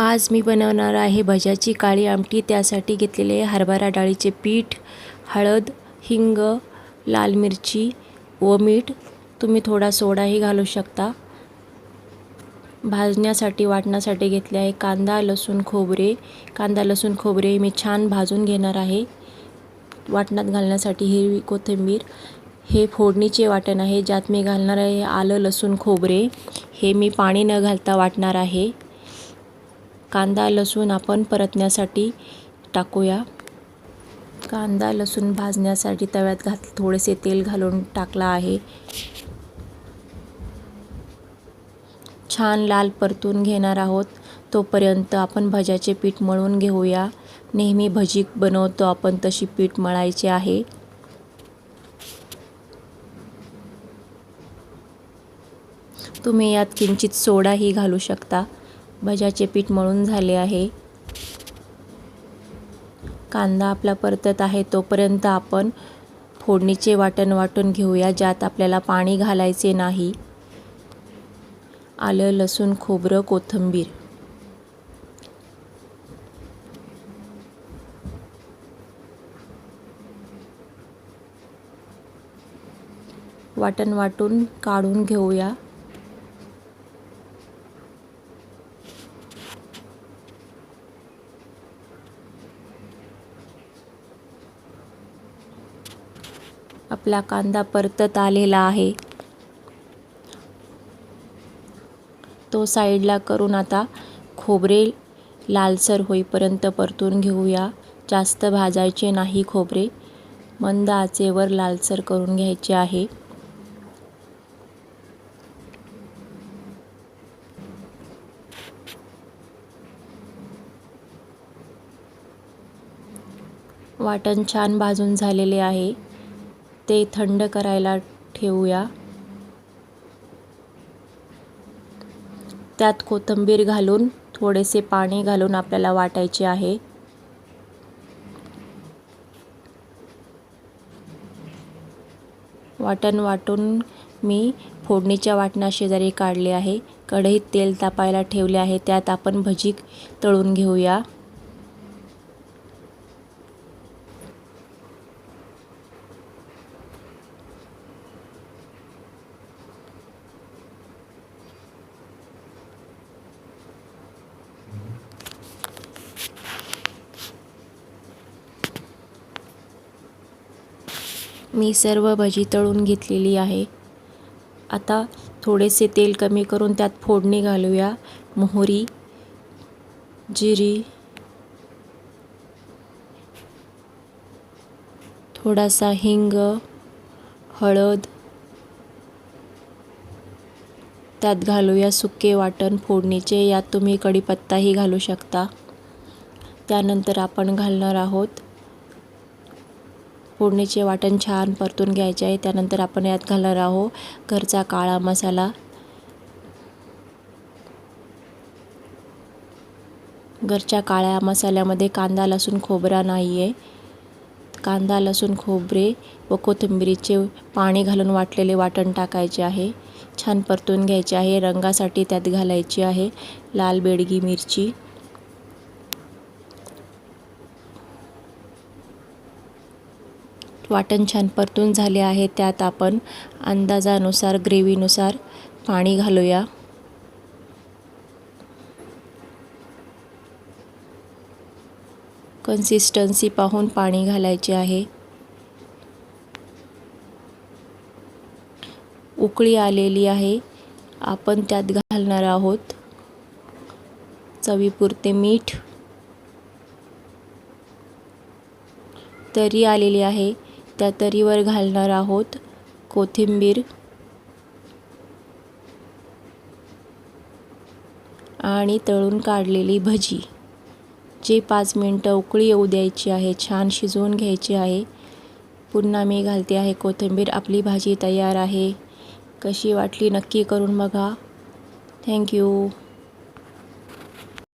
आज मी बनवणार आहे भज्याची काळी आमटी। त्यासाठी घेतलेले हरभरा डाळीचे पीठ, हळद, हिंग, लाल मिरची व मीठ। तुम्ही थोडा सोडाही घालू शकता। भाजण्यासाठी वाटण्यासाठी घेतले आहे कांदा, लसूण, खोबरे। कांदा, लसूण, खोबरे मी छान भाजून घेणार आहे। वाटणात घालण्यासाठी हिरवी कोथिंबीर। हे फोडणीचे वाटण आहे ज्यात मी घालणार आहे आलं, लसूण, खोबरे। हे मी पाणी न घालता वाटणार आहे। कांदा, लसूण आपण परतण्यासाठी टाकूया। कांदा, लसूण भाजण्यासाठी तव्यात थोडेसे तेल घालून टाकला आहे। छान लाल परतून घेणार आहोत। तोपर्यंत आपण भज्याचे पीठ मळून घेऊया। नेहमी भजी बनवतो आपण तशी पीठ मळायचे आहे। तुम्ही यात किंचित सोडाही घालू शकता। भज्याचे पीठ मळून झाले आहे। कांदा आपला परतत आहे तोपर्यंत आपण फोडणीचे वाटण वाटून घेऊया ज्यात आपल्याला पाणी घालायचे नाही। आलं, लसूण, खोबरं, कोथिंबीर। वाटण वाटून काढून घेऊया। आपला कांदा परतत आलेला आहे। तो साईडला करून आता खोबरे लालसर होईपर्यंत परतून घेऊया। जास्त भाजायचे नाही खोबरे, मंद आचेवर लालसर करून घ्यायचे आहे। वाटण छान भाजून झालेले आहे। ते थंड करायला ठेवूया। त्यात कोथिंबीर घालून थोडेसे पाणी घालून आपल्याला वाटायचे आहे। वाटण वाटून मी फोडणीच्या वाटणाशेजारी काढले आहे। कढईत तेल तापायला ठेवले आहे। त्यात आपण भजी तळून घेऊया। मी सर्व भजी तळून घेतलेली आहे। आता थोडेसे तेल कमी करून त्यात फोडणी घालूया। मोहरी, जिरी, थोडासा हिंग, हळद। त्यात घालूया सुके वाटण फोडणीचे। यात तुम्ही कढीपत्ताही घालू शकता। त्यानंतर आपण घालणार आहोत फोडणीचे वाटण छान परतून घ्यायचे आहे। त्यानंतर आपण यात घालणार आहोत घरचा काळा मसाला। घरच्या काळ्या मसाल्यामध्ये कांदा, लसूण, खोबरा नाही आहे। कांदा, लसूण, खोबरे व कोथिंबीरीचे पाणी घालून वाटलेले वाटण टाकायचे आहे। छान परतून घ्यायचे आहे। रंगासाठी त्यात घालायची आहे लाल बेडगी मिरची। वाटण छान परतून झाले आहे। त्यात आपण अंदाजानुसार ग्रेव्हीनुसार पाणी घालूया। कन्सिस्टन्सी पाहून पाणी घालायचे आहे। उकळी आलेली आहे। आपण त्यात घालणार आहोत चवीपुरते मीठ। तरी आलेली आहे। त्या तरीवर घालणार आहोत कोथिंबीर आणि तळून काढलेली भजी। जे 5 मिनिटं उकळी येऊ द्यायची आहे। छान शिजवून घ्यायची आहे। पुन्हा मी घालते आहे कोथिंबीर। आपली भाजी तयार आहे। कशी वाटली नक्की करून बघा। Thank you.